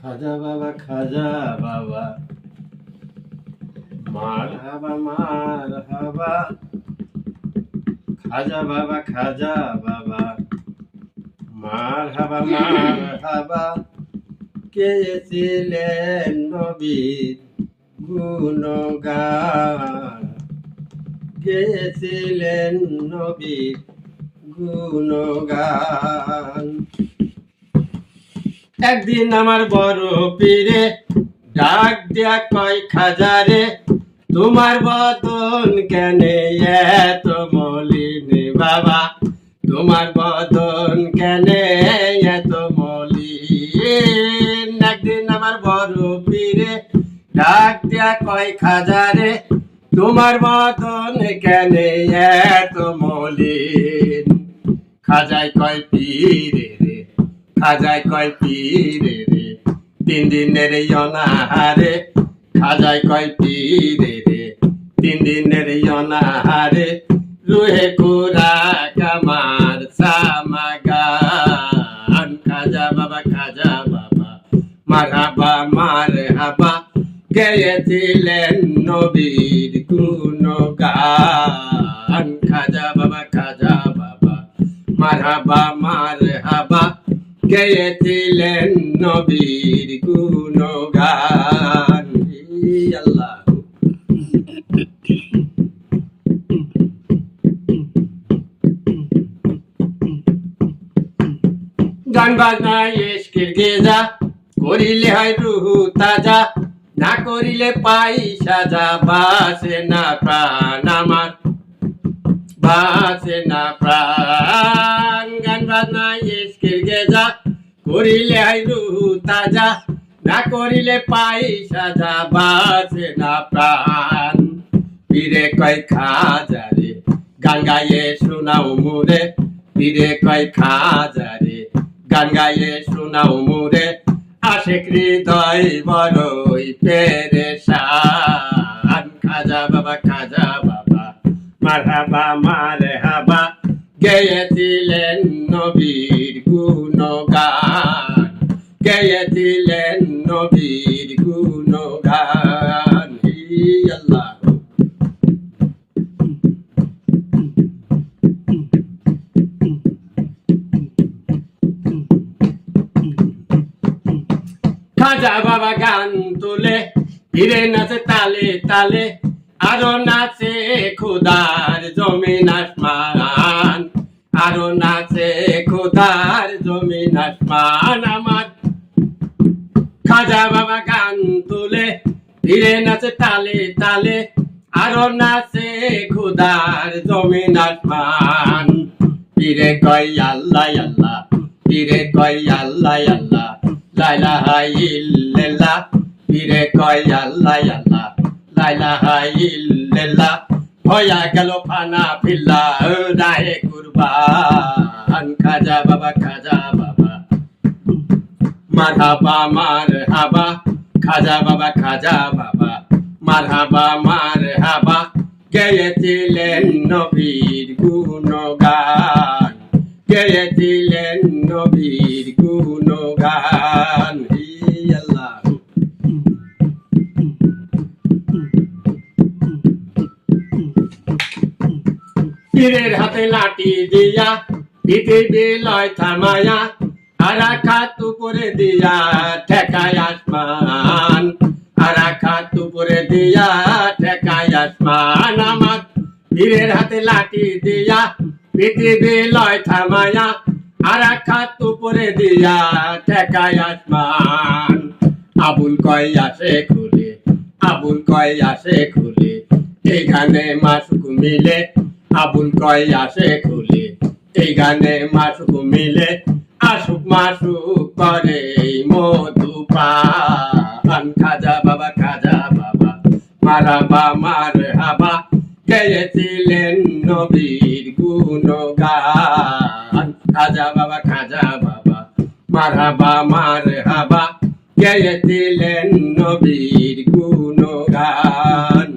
খাজা বাবা খাজা বাবা মার হাবা খাজা বাবা খাজা বাবা মার হাবা কে ছিলেন নবীর গুণগান গেছিলেন নবীর গুণগান। একদিন আমার বড় পীরে ডাক দিয়া কয় খাজারে তোমার বদন কেনে এত মলিন বাবা, তোমার বদন কেনে এত মলিন। একদিন আমার বড় পীরে ডাক দিয়া কয় খাজারে তোমার বদন কেনে এত মলিন। খাজায় কয় পীরে রে, খাজায় কয় পীরে রে 3 দিনের অনাহারে, খাজায় কয় পীরে রে 3 দিনের অনাহারে রুহে কুরা কামার সামাগান। খাজা বাবা মারহাবা মারহাবা গেয়েছিলেন নবীর গুণগান। খাজা বাবা মারহাবা মারহাবা গেয়েছিলেন নবীর গুণগান। আল্লাহ গান বাজনা ইশকের গেজা করিলে হয় রুহু তাজা, না করিলে পাই সাজা। বাসে না প্রাণ আমার, বাসে না প্রাণ। গান বাজনা ইশকের গেজা করিলে হয় রুহু তাজা, না করিলে পাই সাজা। বাসে না প্রাণ। পীরে কয় খাজারে গান গায়ে শোনাও মুরে, পীরে কয় খাজারে গান গায়ে শোনাও মুরে। আশেক হৃদয় বড়ই পেরেশান। খাজা বাবা মারহাবা মারহাবা গেয়েছিলেন নবীর গুণগান, গেয়েছিলেন নবীর গুণগান। আল্লাহ খাজা বাবা গান তুলে ফিরে নাচে তালে তালে, আরো নাচে খুদার জমিন আসমান, আরো নাচে খুদার জমিন আসমান। আমার খাজা বাবা গান তুলে ফিরে নাচে তালে তালে, আরো নাচে খুদার জমিন আসমান। পীরে কয় আল্লাহ আল্লাহ, পীরে কয় আল্লাহ আল্লাহ, লা ইলাহা ইল্লাল্লাহ। পীরে কয় আল্লাহ আল্লাহ, লা ইলাহা ইল্লাল্লাহ। হইয়া গেল ফানা ফিল্লা রাহে কুরবান। খাজা বাবা মারহাবা মারহাবা, খাজা বাবা মারহাবা মারহাবা গেয়েছিলেন নবীর গুণগান, গেয়েছিলেন নবীর গুণগান। আল্লাহ পীরের হাতে লাঠি দিয়া পৃথিবী লয় থামায়া, আরাকাত উপরে দিয়া ঠেকায় আসমান, আরাকাত উপরে দিয়া ঠেকায় আসমান। আমার পীরের হাতে লাঠি দিয়া পৃথিবী লয় থামায়া, আরাকাত উপরে দিয়া ঠেকায় আসমান। আবুল কয় আসে খুলে, আবুল কয় আসে খুলে এই গানে মাসুক মিলে, আবুল কয় আসে খুলে এই গানে মাসুক মিলে। আসুক মাসুক করে মধুপান। খাজা বাবা মারহাবা মারহাবা গেয়েছিলেন নবীর গুণগান। খাজা বাবা মারহাবা মারহাবা গেয়েছিলেন নবীর গুণগান।